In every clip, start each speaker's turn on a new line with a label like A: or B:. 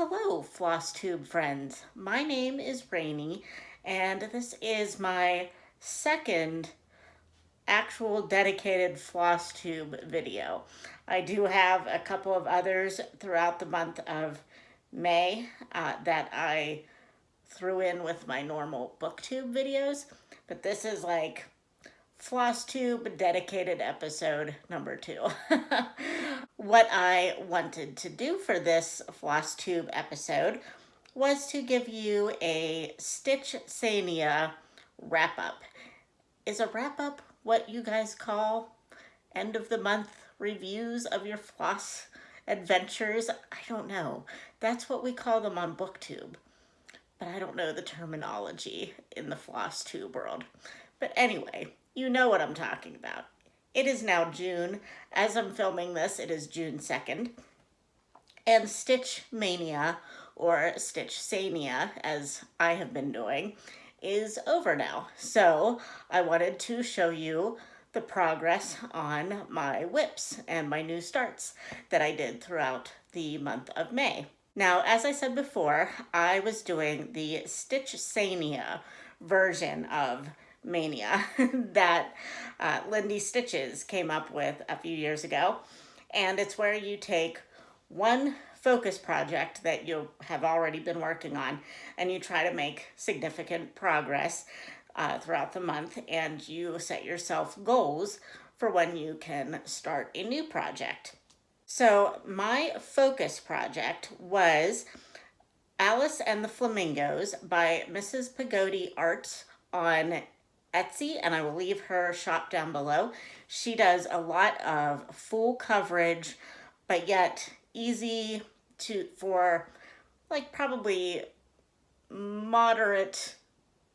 A: Hello, FlossTube friends. My name is Rainey, and this is my second actual dedicated FlossTube video. I do have a couple of others throughout the month of May that I threw in with my normal BookTube videos, but this is like FlossTube dedicated episode number 2. What I wanted to do for this FlossTube episode was to give you a Stitch Sania wrap up. Is a wrap up what you guys call end of the month reviews of your floss adventures? I don't know. That's what we call them on BookTube, but I don't know the terminology in the FlossTube world. But anyway, you know what I'm talking about. It is now June. As I'm filming this, it is June 2nd. And Stitch Mania, or Stitch Sania, as I have been doing, is over now. So I wanted to show you the progress on my whips and my new starts that I did throughout the month of May. Now, as I said before, I was doing the Stitch Sania version of Mania that Lindy Stitches came up with a few years ago. And it's where you take one focus project that you have already been working on and you try to make significant progress throughout the month, and you set yourself goals for when you can start a new project. So my focus project was Alice and the Flamingos by Mrs. Pagodi Arts on Etsy, and I will leave her shop down below. She does a lot of full coverage, but yet easy for like probably moderate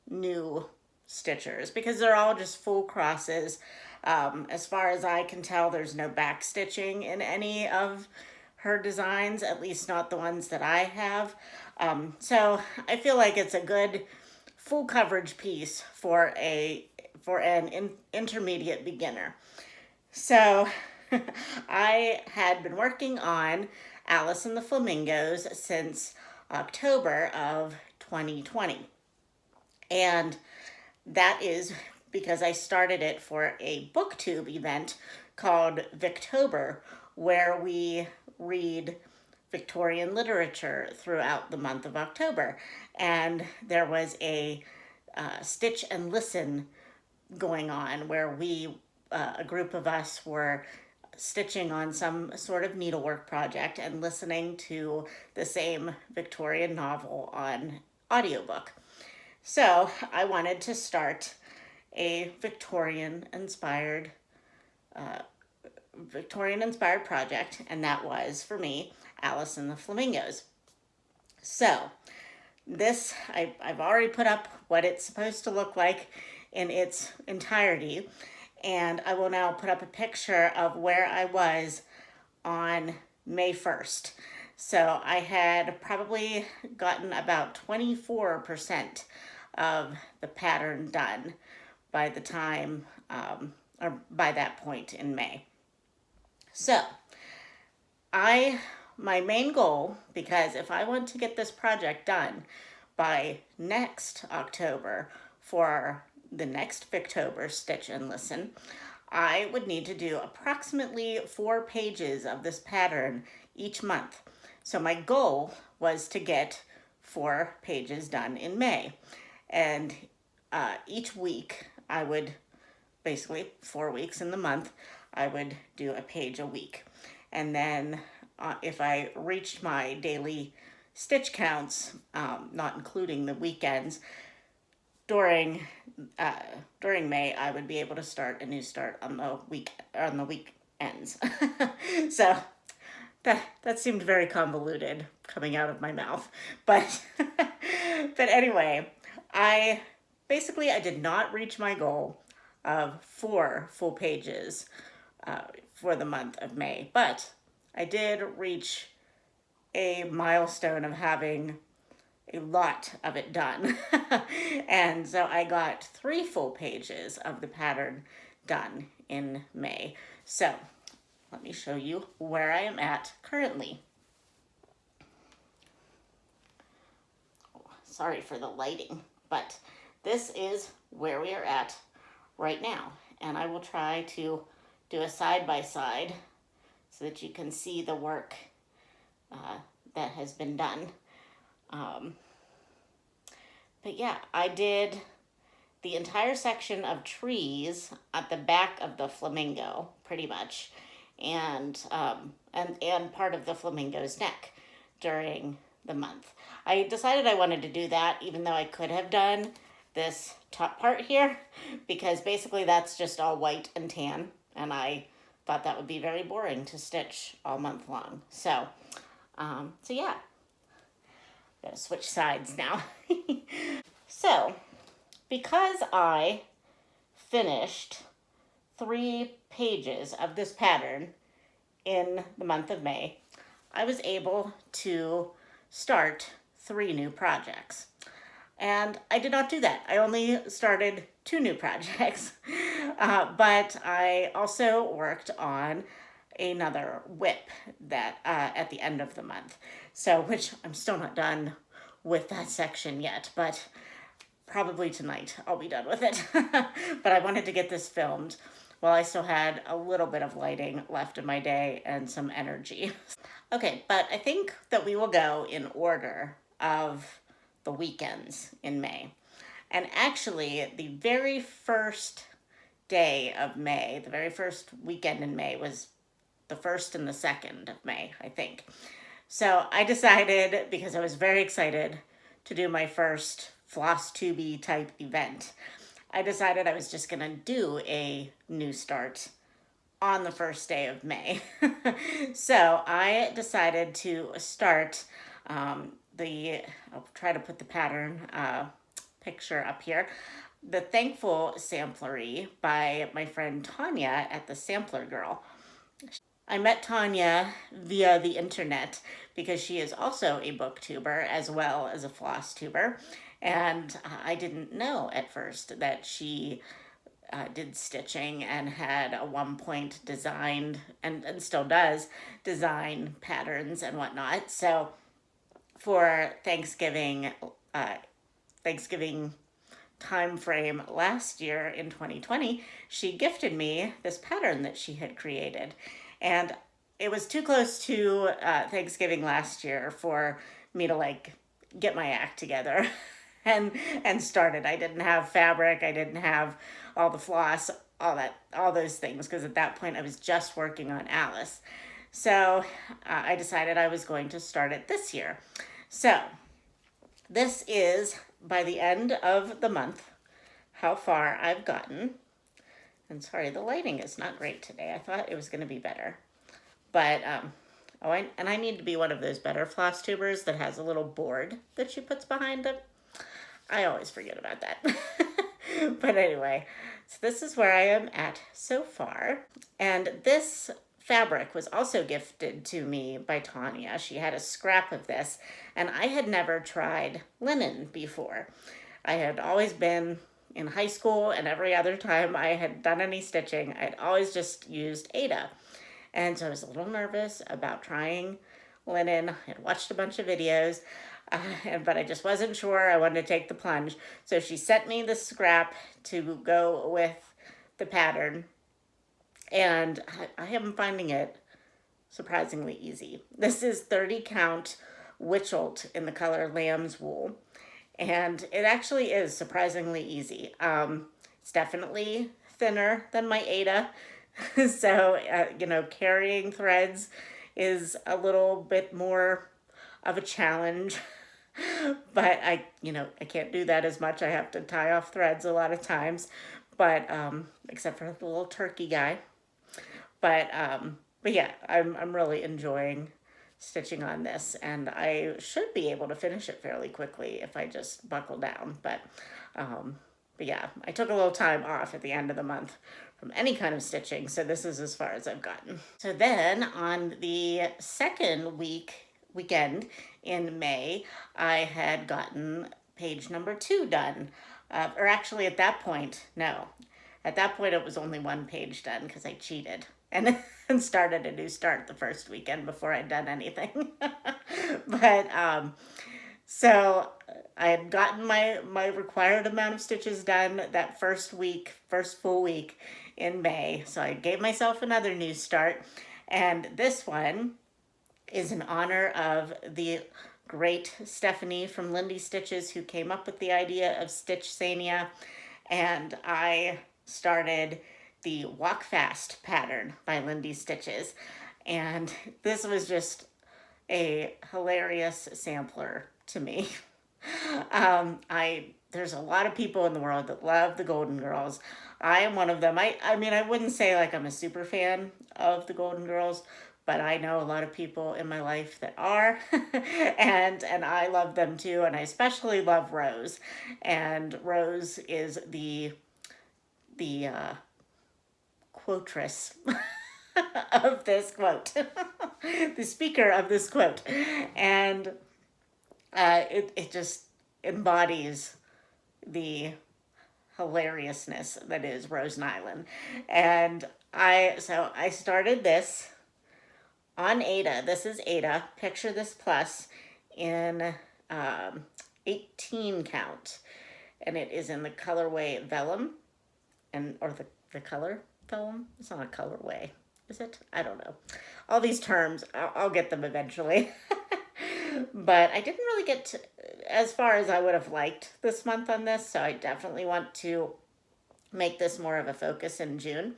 A: new stitchers, because they're all just full crosses. As far as I can tell, there's no back stitching in any of her designs, at least not the ones that I have. So I feel like it's a good full coverage piece for an intermediate beginner. So I had been working on Alice and the Flamingos since October of 2020. And that is because I started it for a BookTube event called Victober, where we read Victorian literature throughout the month of October. And there was a Stitch and Listen going on where a group of us were stitching on some sort of needlework project and listening to the same Victorian novel on audiobook. So I wanted to start a Victorian-inspired project, and that was, for me, Alice and the Flamingos. So this, I've already put up what it's supposed to look like in its entirety, and I will now put up a picture of where I was on May 1st. So I had probably gotten about 24% of the pattern done by the time, or by that point in May. So my main goal, because if I want to get this project done by next October for the next Victober Stitch and Listen, I would need to do approximately 4 pages of this pattern each month. So my goal was to get 4 pages done in May. And each week I would, basically 4 weeks in the month, I would do a page a week. And then if I reached my daily stitch counts, not including the weekends, during May, I would be able to start a new start on the weekends. So that seemed very convoluted coming out of my mouth, but anyway, I did not reach my goal of 4 full pages for the month of May, but I did reach a milestone of having a lot of it done. And so I got 3 full pages of the pattern done in May. So let me show you where I am at currently. sorry for the lighting, but this is where we are at right now. And I will try to do a side-by-side so that you can see the work that has been done. But yeah, I did the entire section of trees at the back of the flamingo, pretty much, and part of the flamingo's neck during the month. I decided I wanted to do that, even though I could have done this top part here, because basically that's just all white and tan, and I thought that would be very boring to stitch all month long. So yeah, gotta switch sides now. So, because I finished 3 pages of this pattern in the month of May, I was able to start 3 new projects. And I did not do that. I only started 2 new projects, but I also worked on another whip that at the end of the month. So, which I'm still not done with that section yet, but probably tonight I'll be done with it. But I wanted to get this filmed while I still had a little bit of lighting left in my day and some energy. Okay, but I think that we will go in order of the weekends in May. And actually, the very first day of May, the very first weekend in May was the 1st and the 2nd of May, I think. So I decided, because I was very excited to do my first FlossTube type event, I decided I was just gonna do a new start on the first day of May. So I decided to start I'll try to put the pattern picture up here. The Thankful Samplery by my friend Tanya at the Sampler Girl. I met Tanya via the internet because she is also a booktuber as well as a floss tuber. And I didn't know at first that she did stitching and had at one point designed, and still does, design patterns and whatnot. So for Thanksgiving time frame last year in 2020, she gifted me this pattern that she had created. And it was too close to Thanksgiving last year for me to like get my act together and start it. I didn't have fabric, I didn't have all the floss, all those things, because at that point I was just working on Alice. So I decided I was going to start it this year. So this is, by the end of the month, how far I've gotten. And sorry, the lighting is not great today. I thought it was going to be better. But, I need to be one of those better floss tubers that has a little board that she puts behind it. I always forget about that. But anyway, so this is where I am at so far. And this fabric was also gifted to me by Tanya. She had a scrap of this, and I had never tried linen before. I had always been in high school, and every other time I had done any stitching, I'd always just used Aida. And so I was a little nervous about trying linen. I had watched a bunch of videos, but I just wasn't sure. I wanted to take the plunge. So she sent me the scrap to go with the pattern, and I am finding it surprisingly easy. This is 30 count Witchelt in the color Lamb's Wool, and it actually is surprisingly easy. It's definitely thinner than my Aida, so carrying threads is a little bit more of a challenge. But I can't do that as much. I have to tie off threads a lot of times, but except for the little turkey guy. But yeah, I'm really enjoying stitching on this, and I should be able to finish it fairly quickly if I just buckle down. But yeah, I took a little time off at the end of the month from any kind of stitching, so this is as far as I've gotten. So then on the second weekend in May, I had gotten page number 2 done. Or actually at that point, no. At that point it was only 1 page done because I cheated and started a new start the first weekend before I'd done anything. But so I had gotten my required amount of stitches done that first full week in May. So I gave myself another new start. And this one is in honor of the great Stephanie from Lindy Stitches, who came up with the idea of Stitch Sania. And I started the Walk Fast pattern by Lindy Stitches. And this was just a hilarious sampler to me. There's a lot of people in the world that love the Golden Girls. I am one of them. I mean, I wouldn't say like I'm a super fan of the Golden Girls, but I know a lot of people in my life that are, and I love them too. And I especially love Rose, and Rose is the quotress of this quote, the speaker of this quote, and it just embodies the hilariousness that is Rose Nylon. And I started this on Ada. This is Ada. Picture this plus in 18 count, and it is in the colorway vellum, or the color vellum. It's not a colorway, is it? I don't know. All these terms, I'll get them eventually. But I didn't really get as far as I would have liked this month on this, so I definitely want to make this more of a focus in June.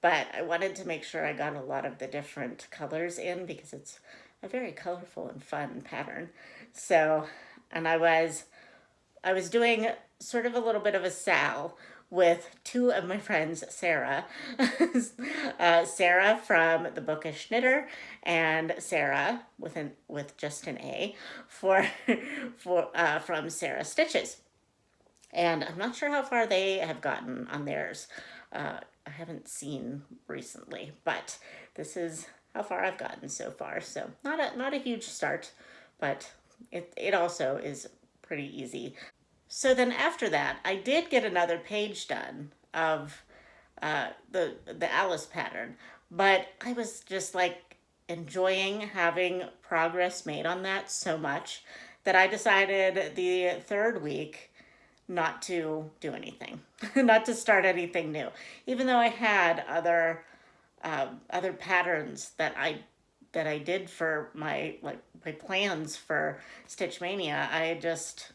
A: But I wanted to make sure I got a lot of the different colors in, because it's a very colorful and fun pattern. So, and I was doing sort of a little bit of a sal with two of my friends, Sarah, Sarah from The Bookish Knitter, and Sarah with just an A from Sarah Stitches. And I'm not sure how far they have gotten on theirs. I haven't seen recently, but this is how far I've gotten so far. So not a huge start, but it also is pretty easy. So then after that, I did get another page done of the Alice pattern, but I was just like enjoying having progress made on that so much that I decided the third week not to do anything, not to start anything new, even though I had other patterns that I did for my plans for Stitch Mania. I just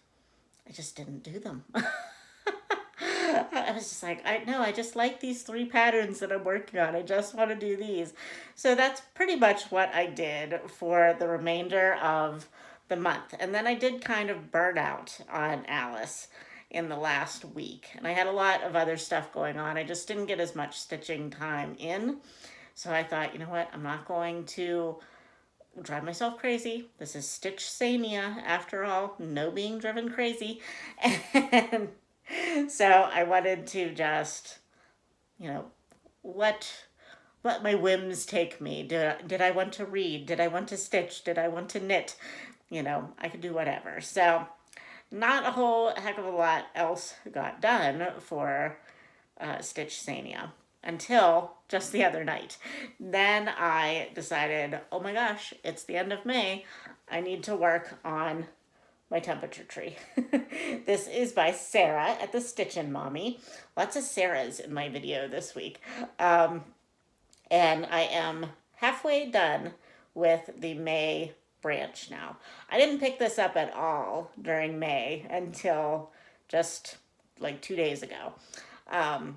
A: didn't do them. I was just like, I just like these 3 patterns that I'm working on. I just want to do these. So that's pretty much what I did for the remainder of the month. And then I did kind of burn out on Alice in the last week. And I had a lot of other stuff going on. I just didn't get as much stitching time in. So I thought, you know what, I'm not going to drive myself crazy. This is Stitch Sania after all, no being driven crazy. And so I wanted to just, let my whims take me. Did I want to read? Did I want to stitch? Did I want to knit? I could do whatever. So not a whole heck of a lot else got done for Stitch Sania until just the other night. Then I decided, oh my gosh, it's the end of May. I need to work on my temperature tree. This is by Sarah at the Stitchin' Mommy. Lots of Sarahs in my video this week. And I am halfway done with the May branch now. I didn't pick this up at all during May until just like 2 days ago.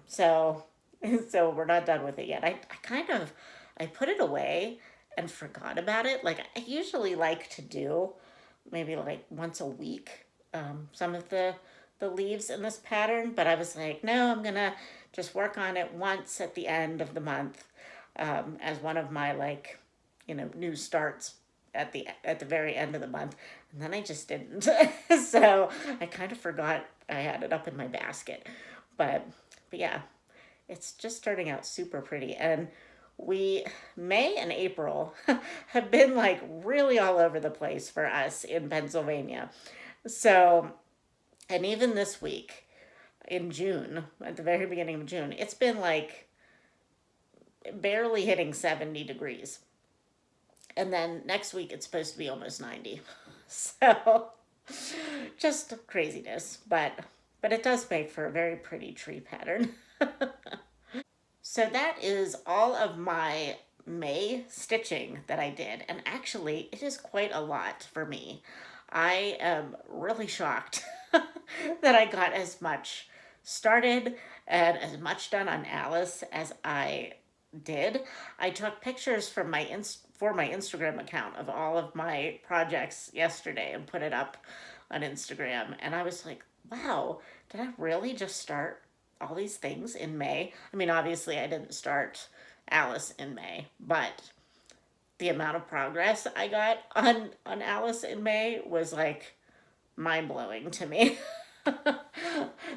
A: So we're not done with it yet. I put it away and forgot about it. Like I usually like to do maybe like once a week, some of the leaves in this pattern, but I was like, no, I'm gonna just work on it once at the end of the month, as one of my new starts at the very end of the month. And then I just didn't. So I kind of forgot I had it up in my basket. But yeah, it's just starting out super pretty. And May and April have been like really all over the place for us in Pennsylvania. So, and even this week in June, at the very beginning of June, it's been like barely hitting 70 degrees. And then next week it's supposed to be almost 90. So just craziness, but it does make for a very pretty tree pattern. So that is all of my May stitching that I did, and actually it is quite a lot for me. I am really shocked that I got as much started and as much done on Alice as I did. I took pictures from for my Instagram account of all of my projects yesterday and put it up on Instagram, and I was like, wow, did I really just start all these things in May? I mean, obviously I didn't start Alice in May, but the amount of progress I got on Alice in May was like mind blowing to me.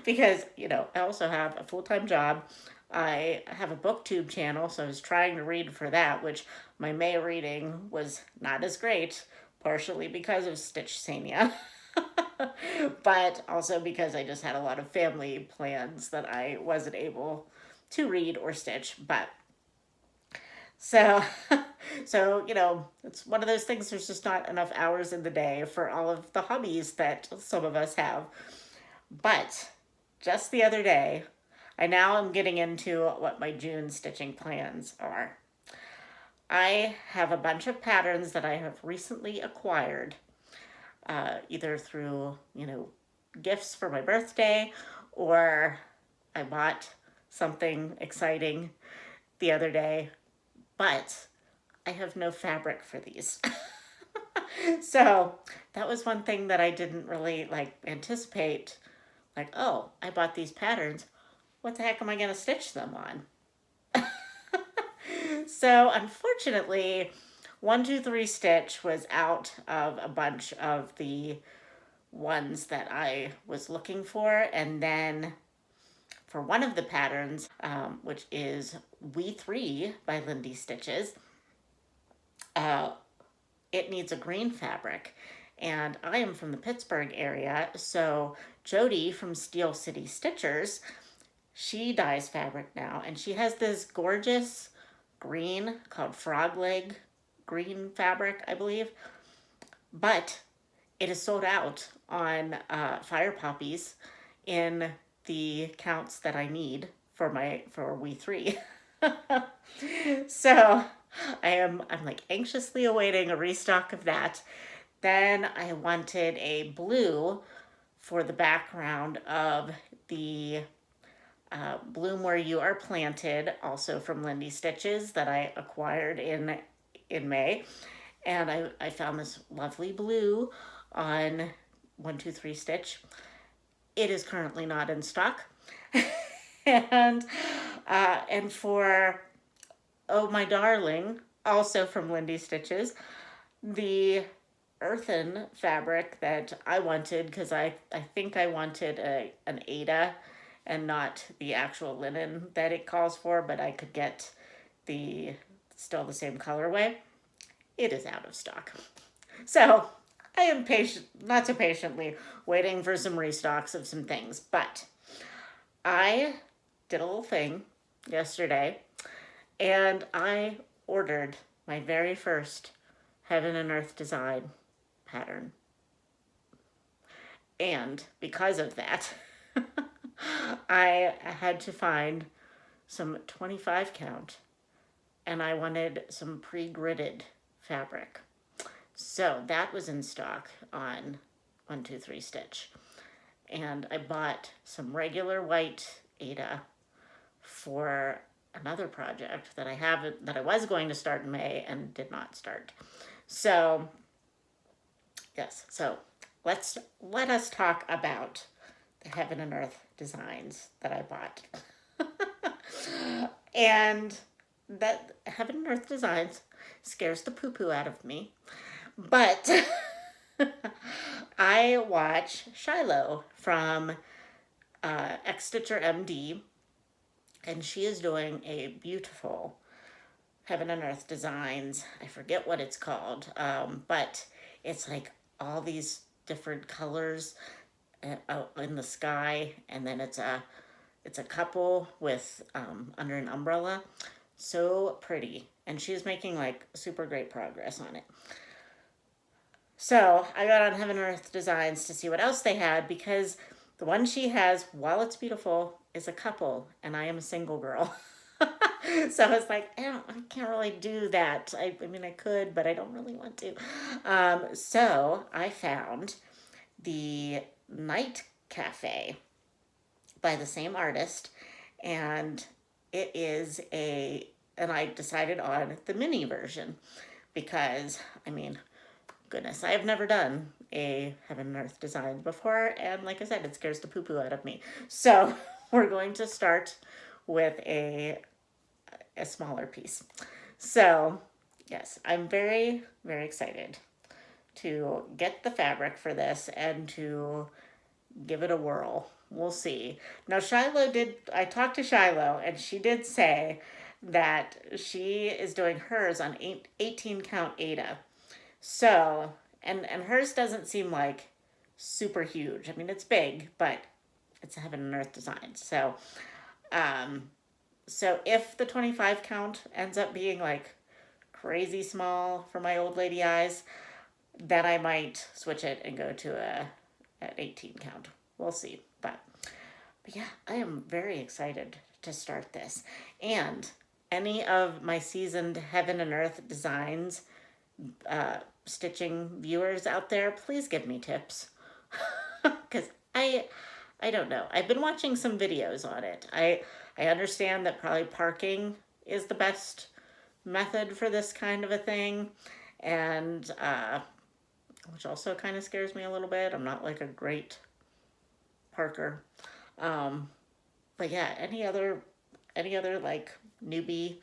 A: Because, I also have a full-time job. I have a booktube channel, so I was trying to read for that, which my May reading was not as great, partially because of Stitch Sania. But also because I just had a lot of family plans that I wasn't able to read or stitch. But so, it's one of those things. There's just not enough hours in the day for all of the hobbies that some of us have. But just the other day, I now am getting into what my June stitching plans are. I have a bunch of patterns that I have recently acquired, either through, gifts for my birthday, or I bought something exciting the other day, but I have no fabric for these. So that was one thing that I didn't really anticipate. Like, oh, I bought these patterns. What the heck am I going to stitch them on? So unfortunately, 123 Stitch was out of a bunch of the ones that I was looking for. And then for one of the patterns, which is We 3 by Lindy Stitches, uh, it needs a green fabric. And I am from the Pittsburgh area, so Jody from Steel City Stitchers, she dyes fabric now, and she has this gorgeous green called frog leg green fabric, I believe. But it is sold out on Fire Poppies in the counts that I need for We 3. So I'm like anxiously awaiting a restock of that. Then I wanted a blue for the background of the Bloom Where You Are Planted, also from Lindy Stitches, that I acquired in May. And I found this lovely blue on 123 Stitch. It is currently not in stock. And for Oh My Darling, also from Lindy Stitches, the earthen fabric that I wanted, because I think I wanted an Ada and not the actual linen that it calls for, but I could get still the same colorway. It is out of stock. So I am not so patiently waiting for some restocks of some things. But I did a little thing yesterday, and I ordered my very first Heaven and Earth design pattern. And because of that, I had to find some 25 count, and I wanted some pre-gridded fabric. So that was in stock on 123 Stitch. And I bought some regular white Ada for another project that I was going to start in May and did not start. So yes, so let us talk about the Heaven and Earth designs that I bought. And that Heaven and Earth designs scares the poo-poo out of me. But I watch Shiloh from X Stitcher MD, and she is doing a beautiful Heaven and Earth designs. I forget what it's called, but it's like all these different colors in the sky, and then it's a couple with under an umbrella. So pretty, and she's making like super great progress on it. So I got on Heaven and Earth Designs to see what else they had, because the one she has, while it's beautiful, is a couple, and I am a single girl. So I was like, I can't really do that. I mean, I could, but I don't really want to. So I found the Night Cafe by the same artist, and it is and I decided on the mini version because, I mean, goodness, I have never done a Heaven and Earth design before, and like I said, it scares the poo-poo out of me. So we're going to start with a smaller piece. So yes, I'm very, very excited to get the fabric for this and to give it a whirl. We'll see. Now, I talked to Shiloh, and she did say that she is doing hers on 18 count Aida. So, and hers doesn't seem like super huge. I mean, it's big, but it's a Heaven and Earth design. Um, so if the 25 count ends up being like crazy small for my old lady eyes, then I might switch it and go to at 18 count. We'll see. But yeah, I am very excited to start this. And any of my seasoned Heaven and Earth designs stitching viewers out there, please give me tips. Because I don't know. I've been watching some videos on it. I understand that probably parking is the best method for this kind of a thing, and which also kind of scares me a little bit. I'm not like a great parker. But yeah, any other like newbie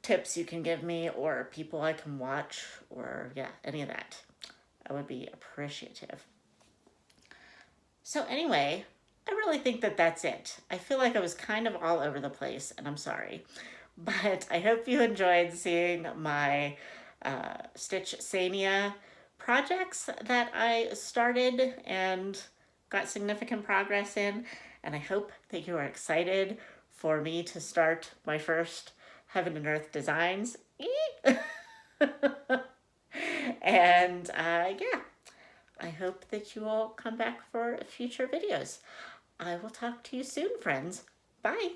A: tips you can give me, or people I can watch, or yeah, any of that, I would be appreciative. So anyway, I really think that that's it. I feel like I was kind of all over the place, and I'm sorry. But I hope you enjoyed seeing my Stitch Sania projects that I started and got significant progress in. And I hope that you are excited for me to start my first Heaven and Earth designs. And yeah, I hope that you will come back for future videos. I will talk to you soon, friends. Bye.